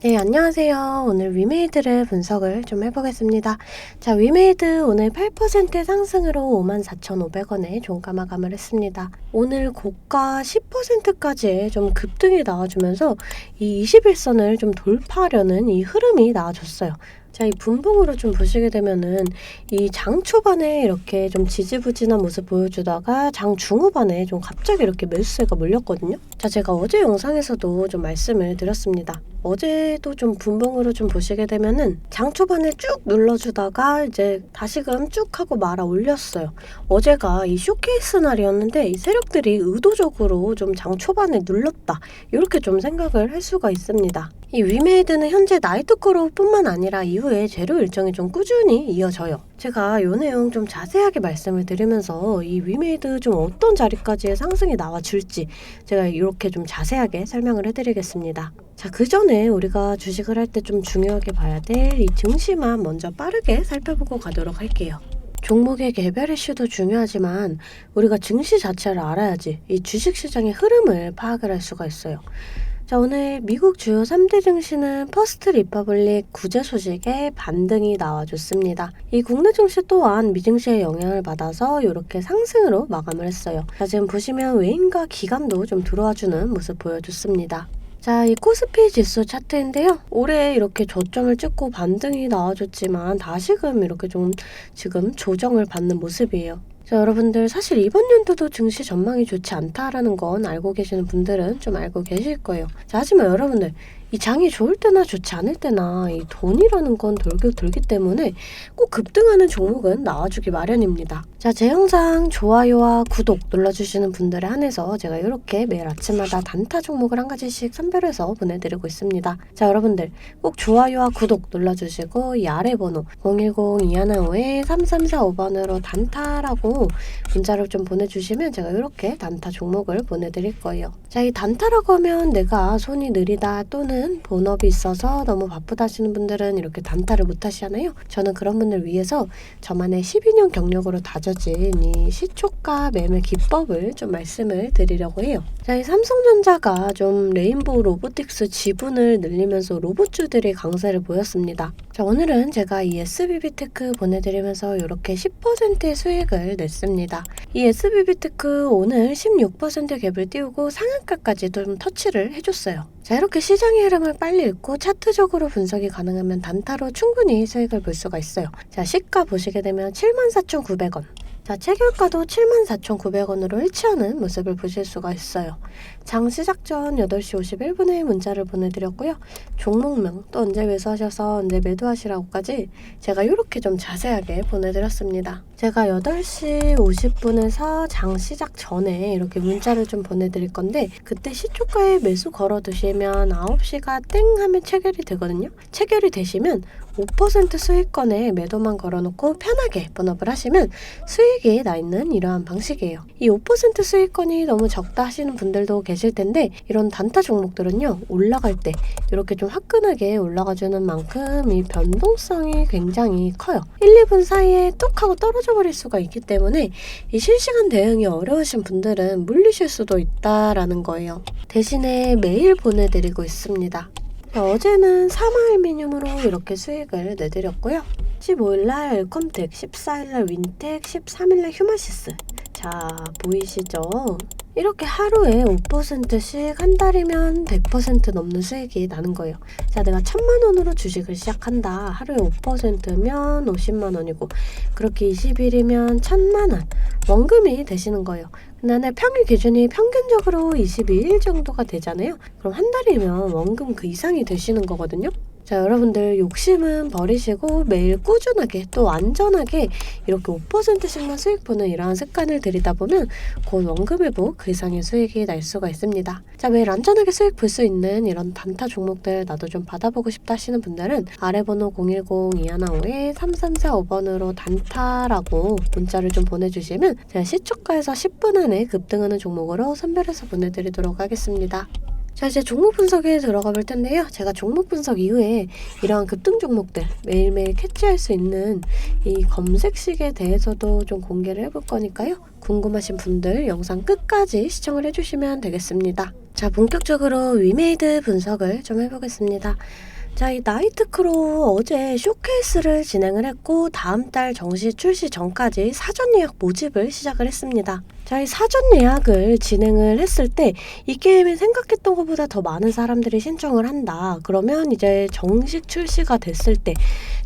네, 안녕하세요. 오늘 위메이드를 분석을 좀 해보겠습니다. 자, 위메이드 오늘 8% 상승으로 54,500원에 종가 마감을 했습니다. 오늘 고가 10%까지의 좀 급등이 나와주면서 이 21선을 좀 돌파하려는 이 흐름이 나와줬어요. 자, 이 분봉으로 좀 보시게 되면은 이 장 초반에 이렇게 좀 지지부진한 모습 보여주다가 장 중후반에 좀 갑자기 이렇게 매수세가 몰렸거든요. 자, 제가 어제 영상에서도 좀 말씀을 드렸습니다. 어제도 좀 분봉으로 좀 보시게 되면은 장 초반에 쭉 눌러주다가 이제 다시금 쭉 하고 말아 올렸어요. 어제가 이 쇼케이스 날이었는데 이 세력들이 의도적으로 좀 장 초반에 눌렀다, 이렇게 좀 생각을 할 수가 있습니다. 이 위메이드는 현재 나이트코로 뿐만 아니라 이후에 재료 일정이 좀 꾸준히 이어져요. 제가 이 내용 좀 자세하게 말씀을 드리면서 이 위메이드 좀 어떤 자리까지의 상승이 나와줄지 제가 이렇게 좀 자세하게 설명을 해드리겠습니다. 자, 그 전에 우리가 주식을 할 때 좀 중요하게 봐야 될 이 증시만 먼저 빠르게 살펴보고 가도록 할게요. 종목의 개별 이슈도 중요하지만 우리가 증시 자체를 알아야지 이 주식시장의 흐름을 파악을 할 수가 있어요. 자, 오늘 미국 주요 3대 증시는 퍼스트 리퍼블릭 구제 소식에 반등이 나와줬습니다. 이 국내 증시 또한 미증시의 영향을 받아서 이렇게 상승으로 마감을 했어요. 자, 지금 보시면 외인과 기관도 좀 들어와주는 모습 보여줬습니다. 자, 이 코스피 지수 차트인데요. 올해 이렇게 저점을 찍고 반등이 나와줬지만 다시금 이렇게 좀 지금 조정을 받는 모습이에요. 자, 여러분들 사실 이번 연도도 증시 전망이 좋지 않다라는 건 알고 계시는 분들은 좀 알고 계실 거예요. 자, 하지만 여러분들 이 장이 좋을 때나 좋지 않을 때나 이 돈이라는 건 돌기 때문에 꼭 급등하는 종목은 나와주기 마련입니다. 자, 제 영상 좋아요와 구독 눌러주시는 분들에 한해서 제가 이렇게 매일 아침마다 단타 종목을 한 가지씩 선별해서 보내드리고 있습니다. 자, 여러분들 꼭 좋아요와 구독 눌러주시고 이 아래 번호 010-215-3345번으로 단타라고 문자를 좀 보내주시면 제가 이렇게 단타 종목을 보내드릴 거예요. 자, 이 단타라고 하면 내가 손이 느리다 또는 본업이 있어서 너무 바쁘다 하시는 분들은 이렇게 단타를 못 하시잖아요. 저는 그런 분들 위해서 저만의 12년 경력으로 다져진 이 시초가 매매 기법을 좀 말씀을 드리려고 해요. 자, 이 삼성전자가 좀 레인보우 로보틱스 지분을 늘리면서 로봇주들이 강세를 보였습니다. 자, 오늘은 제가 이 SBB테크 보내드리면서 이렇게 10%의 수익을 냈습니다. 이 SBB테크 오늘 16% 갭을 띄우고 상한가까지도 좀 터치를 해줬어요. 자, 이렇게 시장의 흐름을 빨리 읽고 차트적으로 분석이 가능하면 단타로 충분히 수익을 볼 수가 있어요. 자, 시가 보시게 되면 74,900원. 자, 체결가도 74,900원으로 일치하는 모습을 보실 수가 있어요. 장 시작 전 8시 51분에 문자를 보내드렸고요. 종목명 또 언제 매수하셔서 언제 매도하시라고까지 제가 이렇게 좀 자세하게 보내드렸습니다. 제가 8시 50분에서 장 시작 전에 이렇게 문자를 좀 보내드릴 건데 그때 시초가에 매수 걸어두시면 9시가 땡 하면 체결이 되거든요. 체결이 되시면 5% 수익권에 매도만 걸어놓고 편하게 본업을 하시면 수익이 나 있는 이러한 방식이에요. 이 5% 수익권이 너무 적다 하시는 분들도 계실 텐데 이런 단타 종목들은요, 올라갈 때 이렇게 좀 화끈하게 올라가주는 만큼 이 변동성이 굉장히 커요. 1, 2분 사이에 뚝 하고 떨어져 버릴 수가 있기 때문에 이 실시간 대응이 어려우신 분들은 물리실 수도 있다라는 거예요. 대신에 매일 보내드리고 있습니다. 어제는 사마알미늄으로 이렇게 수익을 내드렸고요. 15일날 엘컴텍, 14일날 윈텍, 13일날 휴마시스. 자, 보이시죠? 이렇게 하루에 5%씩 한 달이면 100% 넘는 수익이 나는 거예요. 자, 내가 1,000만원으로 주식을 시작한다. 하루에 5%면 50만원이고 그렇게 20일이면 1,000만원 원금이 되시는 거예요. 근데 평일 기준이 평균적으로 22일 정도가 되잖아요. 그럼 한 달이면 원금 그 이상이 되시는 거거든요. 자, 여러분들 욕심은 버리시고 매일 꾸준하게 또 안전하게 이렇게 5%씩만 수익 보는 이러한 습관을 들이다 보면 곧 원금 회복 그 이상의 수익이 날 수가 있습니다. 자, 매일 안전하게 수익 볼 수 있는 이런 단타 종목들 나도 좀 받아보고 싶다 하시는 분들은 아래 번호 010-215-3345번으로 단타라고 문자를 좀 보내주시면 제가 시초가에서 10분 안에 급등하는 종목으로 선별해서 보내드리도록 하겠습니다. 자, 이제 종목 분석에 들어가 볼 텐데요. 제가 종목 분석 이후에 이러한 급등 종목들 매일매일 캐치할 수 있는 이 검색식에 대해서도 좀 공개를 해볼 거니까요. 궁금하신 분들 영상 끝까지 시청을 해주시면 되겠습니다. 자, 본격적으로 위메이드 분석을 좀 해보겠습니다. 자, 이 나이트크로우 어제 쇼케이스를 진행을 했고 다음 달 정시 출시 전까지 사전 예약 모집을 시작을 했습니다. 자, 이 사전 예약을 진행을 했을 때 이 게임이 생각했던 것보다 더 많은 사람들이 신청을 한다. 그러면 이제 정식 출시가 됐을 때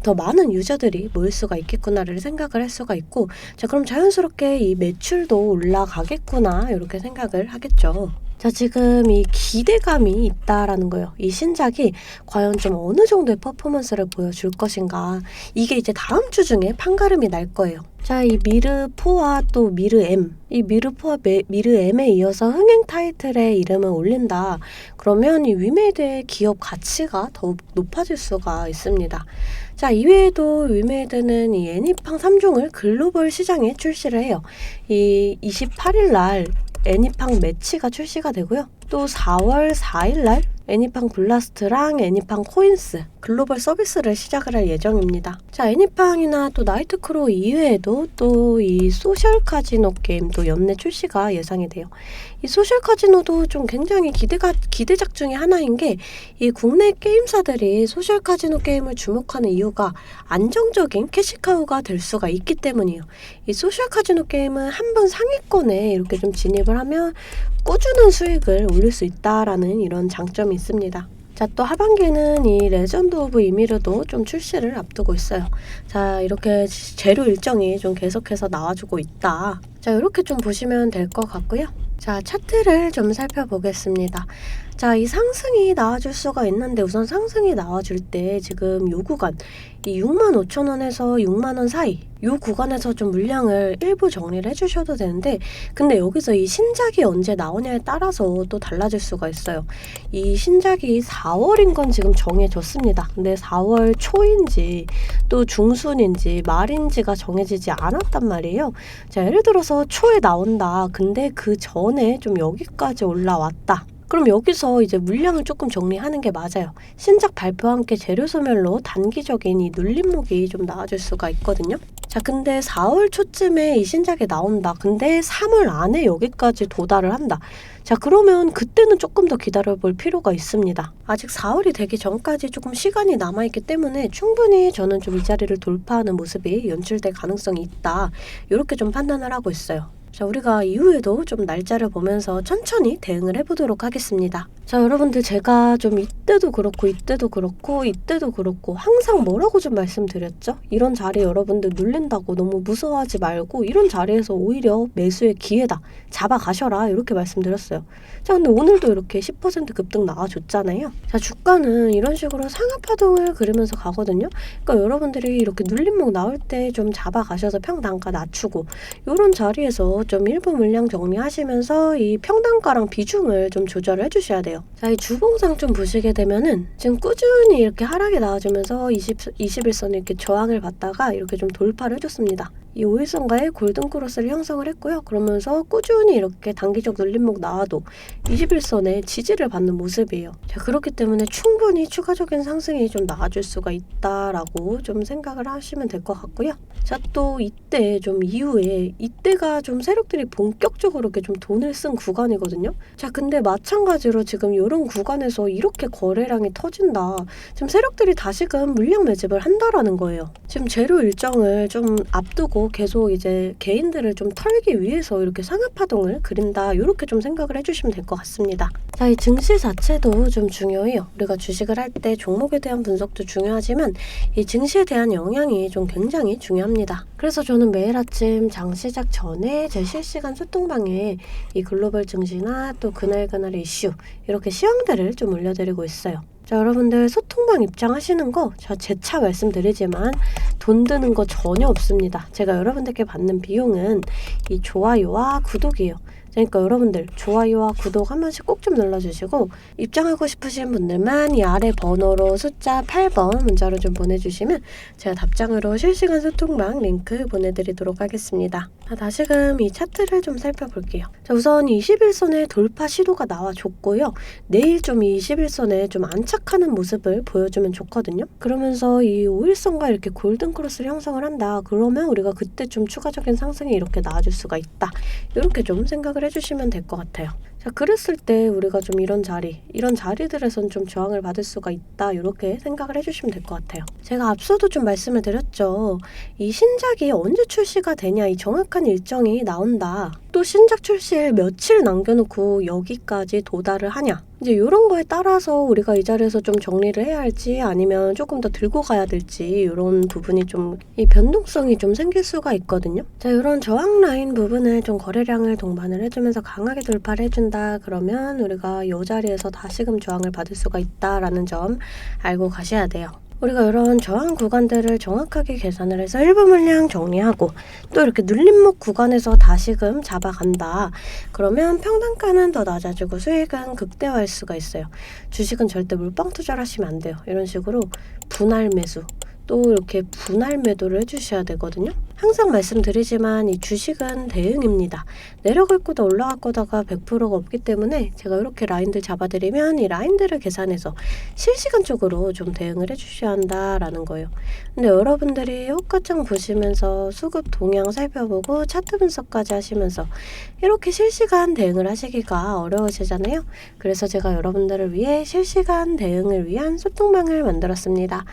더 많은 유저들이 모일 수가 있겠구나를 생각을 할 수가 있고, 자, 그럼 자연스럽게 이 매출도 올라가겠구나 이렇게 생각을 하겠죠. 자, 지금 이 기대감이 있다라는 거예요. 이 신작이 과연 좀 어느 정도의 퍼포먼스를 보여줄 것인가. 이게 이제 다음 주 중에 판가름이 날 거예요. 자, 이 미르4와 또 미르M, 이 미르4와 미르M에 이어서 흥행 타이틀의 이름을 올린다. 그러면 이 위메이드의 기업 가치가 더욱 높아질 수가 있습니다. 자, 이외에도 위메이드는 이 애니팡 3종을 글로벌 시장에 출시를 해요. 이 28일 날 애니팡 매치가 출시가 되고요. 또 4월 4일 날 애니팡 블라스트랑 애니팡 코인스 글로벌 서비스를 시작을 할 예정입니다. 자, 애니팡이나 또 나이트크로우 이외에도 또 이 소셜 카지노 게임도 연내 출시가 예상이 돼요. 이 소셜 카지노도 좀 굉장히 기대작 중에 하나인 게, 이 국내 게임사들이 소셜 카지노 게임을 주목하는 이유가 안정적인 캐시카우가 될 수가 있기 때문이에요. 이 소셜 카지노 게임은 한번 상위권에 이렇게 좀 진입을 하면 꾸준한 수익을 올릴 수 있다라는 이런 장점이 있습니다. 자, 또 하반기에는 이 레전드 오브 이미르도 좀 출시를 앞두고 있어요. 자, 이렇게 재료 일정이 좀 계속해서 나와주고 있다. 자, 이렇게 좀 보시면 될 것 같고요. 자, 차트를 좀 살펴보겠습니다. 자, 이 상승이 나와줄 수가 있는데, 우선 상승이 나와줄 때 지금 요 구간, 이 65,000원에서 6만원 사이, 요 구간에서 좀 물량을 일부 정리를 해주셔도 되는데, 근데 여기서 이 신작이 언제 나오냐에 따라서 또 달라질 수가 있어요. 이 신작이 4월인 건 지금 정해졌습니다. 근데 4월 초인지 또 중순인지 말인지가 정해지지 않았단 말이에요. 자, 예를 들어서 초에 나온다. 근데 그 전에 좀 여기까지 올라왔다. 그럼 여기서 이제 물량을 조금 정리하는 게 맞아요. 신작 발표와 함께 재료 소멸로 단기적인 이 눌림목이 좀 나와줄 수가 있거든요. 자, 근데 4월 초쯤에 이 신작이 나온다. 근데 3월 안에 여기까지 도달을 한다. 자, 그러면 그때는 조금 더 기다려볼 필요가 있습니다. 아직 4월이 되기 전까지 조금 시간이 남아있기 때문에 충분히 저는 좀 이 자리를 돌파하는 모습이 연출될 가능성이 있다. 이렇게 좀 판단을 하고 있어요. 자, 우리가 이후에도 좀 날짜를 보면서 천천히 대응을 해보도록 하겠습니다. 자, 여러분들, 제가 좀 이때도 그렇고 항상 뭐라고 좀 말씀드렸죠? 이런 자리 여러분들 눌린다고 너무 무서워하지 말고 이런 자리에서 오히려 매수의 기회다. 잡아가셔라. 이렇게 말씀드렸어요. 자, 근데 오늘도 이렇게 10% 급등 나와줬잖아요. 자, 주가는 이런 식으로 상하파동을 그리면서 가거든요. 그러니까 여러분들이 이렇게 눌림목 나올 때 좀 잡아가셔서 평단가 낮추고, 이런 자리에서 좀 일부 물량 정리하시면서 이 평단가랑 비중을 좀 조절을 해주셔야 돼요. 자, 이 주봉상 좀 보시게 되면은 지금 꾸준히 이렇게 하락이 나와주면서 21선을 이렇게 저항을 받다가 이렇게 좀 돌파를 해줬습니다. 이 5일선과의 골든크로스를 형성을 했고요. 그러면서 꾸준히 이렇게 단기적 눌림목 나와도 21선에 지지를 받는 모습이에요. 자, 그렇기 때문에 충분히 추가적인 상승이 좀 나와줄 수가 있다라고 좀 생각을 하시면 될 것 같고요. 자, 또 이때 좀 이후에 이때가 좀 세력들이 본격적으로 이렇게 좀 돈을 쓴 구간이거든요. 자, 근데 마찬가지로 지금 이런 구간에서 이렇게 거래량이 터진다. 지금 세력들이 다시금 물량 매집을 한다라는 거예요. 지금 재료 일정을 좀 앞두고 계속 이제 개인들을 좀 털기 위해서 이렇게 상하파동을 그린다. 이렇게 좀 생각을 해주시면 될 것 같습니다. 자, 이 증시 자체도 좀 중요해요. 우리가 주식을 할 때 종목에 대한 분석도 중요하지만 이 증시에 대한 영향이 좀 굉장히 중요합니다. 그래서 저는 매일 아침 장 시작 전에 제 실시간 소통방에 이 글로벌 증시나 또 그날그날의 이슈, 이렇게 시황들을 좀 올려드리고 있어요. 자, 여러분들 소통방 입장하시는 거 재차 말씀드리지만 돈 드는 거 전혀 없습니다. 제가 여러분들께 받는 비용은 이 좋아요와 구독이에요. 그러니까 여러분들 좋아요와 구독 한 번씩 꼭 좀 눌러주시고, 입장하고 싶으신 분들만 이 아래 번호로 숫자 8번 문자로 좀 보내주시면 제가 답장으로 실시간 소통방 링크 보내드리도록 하겠습니다. 다시금 이 차트를 좀 살펴볼게요. 자, 우선 21선의 돌파 시도가 나와줬고요. 내일 좀 이 21선에 좀 안착하는 모습을 보여주면 좋거든요. 그러면서 이 5일선과 이렇게 골든크로스를 형성을 한다. 그러면 우리가 그때 좀 추가적인 상승이 이렇게 나와줄 수가 있다. 이렇게 좀 생각을 해주시면 될 것 같아요. 자, 그랬을 때 우리가 좀 이런 자리들에선 좀 저항을 받을 수가 있다, 이렇게 생각을 해주시면 될 것 같아요. 제가 앞서도 좀 말씀을 드렸죠. 이 신작이 언제 출시가 되냐, 이 정확한 일정이 나온다. 또 신작 출시에 며칠 남겨놓고 여기까지 도달을 하냐, 이제 이런 거에 따라서 우리가 이 자리에서 좀 정리를 해야 할지 아니면 조금 더 들고 가야 될지, 이런 부분이 좀 이 변동성이 좀 생길 수가 있거든요. 자, 이런 저항 라인 부분을 좀 거래량을 동반을 해주면서 강하게 돌파를 해준다 그러면 우리가 이 자리에서 다시금 저항을 받을 수가 있다라는 점 알고 가셔야 돼요. 우리가 이런 저항 구간들을 정확하게 계산을 해서 일부 물량 정리하고 또 이렇게 눌림목 구간에서 다시금 잡아간다 그러면 평단가는 더 낮아지고 수익은 극대화할 수가 있어요. 주식은 절대 물방 투자를 하시면 안 돼요. 이런 식으로 분할 매수, 또 이렇게 분할 매도를 해주셔야 되거든요. 항상 말씀드리지만 이 주식은 대응입니다. 내려갈 거다 올라갈 거다가 100%가 없기 때문에 제가 이렇게 라인들 잡아드리면 이 라인들을 계산해서 실시간적으로 좀 대응을 해주셔야 한다라는 거예요. 근데 여러분들이 호가창 보시면서 수급 동향 살펴보고 차트 분석까지 하시면서 이렇게 실시간 대응을 하시기가 어려우시잖아요. 그래서 제가 여러분들을 위해 실시간 대응을 위한 소통방을 만들었습니다.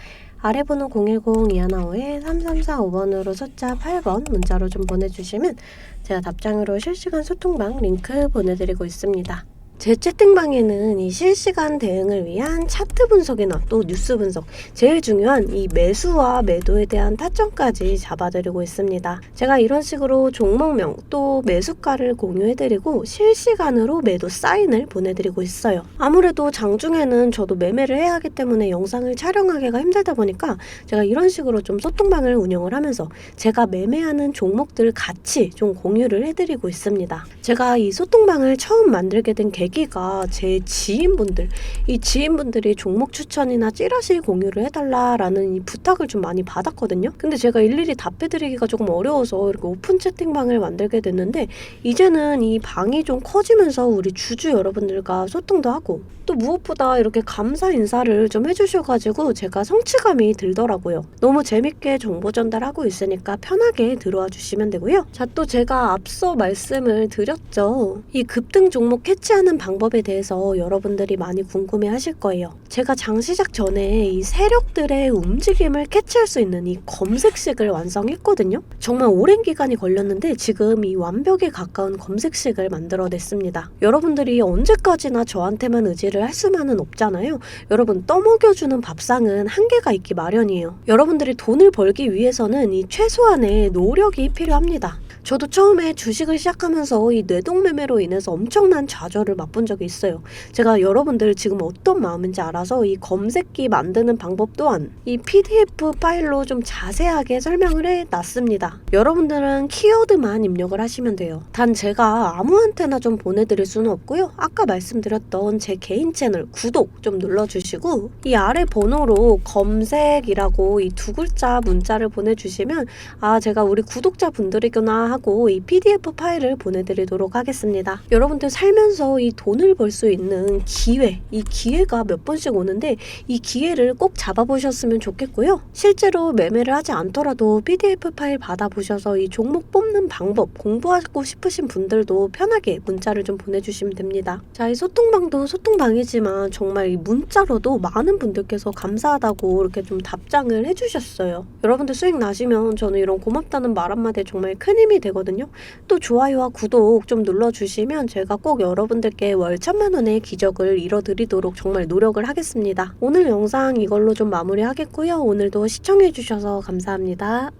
아래 번호 010-215-3345번으로 숫자 8번 문자로 좀 보내주시면 제가 답장으로 실시간 소통방 링크 보내드리고 있습니다. 제 채팅방에는 이 실시간 대응을 위한 차트 분석이나 또 뉴스 분석, 제일 중요한 이 매수와 매도에 대한 타점까지 잡아드리고 있습니다. 제가 이런 식으로 종목명 또 매수가를 공유해드리고 실시간으로 매도 사인을 보내드리고 있어요. 아무래도 장중에는 저도 매매를 해야 하기 때문에 영상을 촬영하기가 힘들다 보니까 제가 이런 식으로 좀 소통방을 운영을 하면서 제가 매매하는 종목들 같이 좀 공유를 해드리고 있습니다. 제가 이 소통방을 처음 만들게 된 계기가 제 지인분들, 이 지인분들이 종목 추천이나 찌라시 공유를 해달라라는 이 부탁을 좀 많이 받았거든요. 근데 제가 일일이 답해드리기가 조금 어려워서 이렇게 오픈 채팅방을 만들게 됐는데 이제는 이 방이 좀 커지면서 우리 주주 여러분들과 소통도 하고 또 무엇보다 이렇게 감사 인사를 좀 해주셔가지고 제가 성취감이 들더라고요. 너무 재밌게 정보 전달하고 있으니까 편하게 들어와 주시면 되고요. 자, 또 제가 앞서 말씀을 드렸죠. 이 급등 종목 캐치하는 방법에 대해서 여러분들이 많이 궁금해 하실 거예요. 제가 장 시작 전에 이 세력들의 움직임을 캐치할 수 있는 이 검색식을 완성했거든요. 정말 오랜 기간이 걸렸는데 지금 이 완벽에 가까운 검색식을 만들어냈습니다. 여러분들이 언제까지나 저한테만 의지를 할 수만은 없잖아요. 여러분, 떠먹여주는 밥상은 한계가 있기 마련이에요. 여러분들이 돈을 벌기 위해서는 이 최소한의 노력이 필요합니다. 저도 처음에 주식을 시작하면서 이 뇌동매매로 인해서 엄청난 좌절을 맛본 적이 있어요. 제가 여러분들 지금 어떤 마음인지 알아서 이 검색기 만드는 방법 또한 이 PDF 파일로 좀 자세하게 설명을 해놨습니다. 여러분들은 키워드만 입력을 하시면 돼요. 단 제가 아무한테나 좀 보내드릴 수는 없고요. 아까 말씀드렸던 제 개인 채널 구독 좀 눌러주시고 이 아래 번호로 검색이라고 이 두 글자 문자를 보내주시면 아, 제가 우리 구독자분들이구나 하고 이 PDF 파일을 보내드리도록 하겠습니다. 여러분들 살면서 이 돈을 벌 수 있는 기회, 이 기회가 몇 번씩 오는데 이 기회를 꼭 잡아보셨으면 좋겠고요. 실제로 매매를 하지 않더라도 PDF 파일 받아보셔서 이 종목 뽑는 방법 공부하고 싶으신 분들도 편하게 문자를 좀 보내주시면 됩니다. 자, 이 소통방도 소통방이지만 정말 이 문자로도 많은 분들께서 감사하다고 이렇게 좀 답장을 해주셨어요. 여러분들 수익 나시면 저는 이런 고맙다는 말 한마디에 정말 큰 힘이 되거든요. 또 좋아요와 구독 좀 눌러주시면 제가 꼭 여러분들께 월 1000만 원의 기적을 이뤄드리도록 정말 노력을 하겠습니다. 오늘 영상 이걸로 좀 마무리하겠고요. 오늘도 시청해주셔서 감사합니다.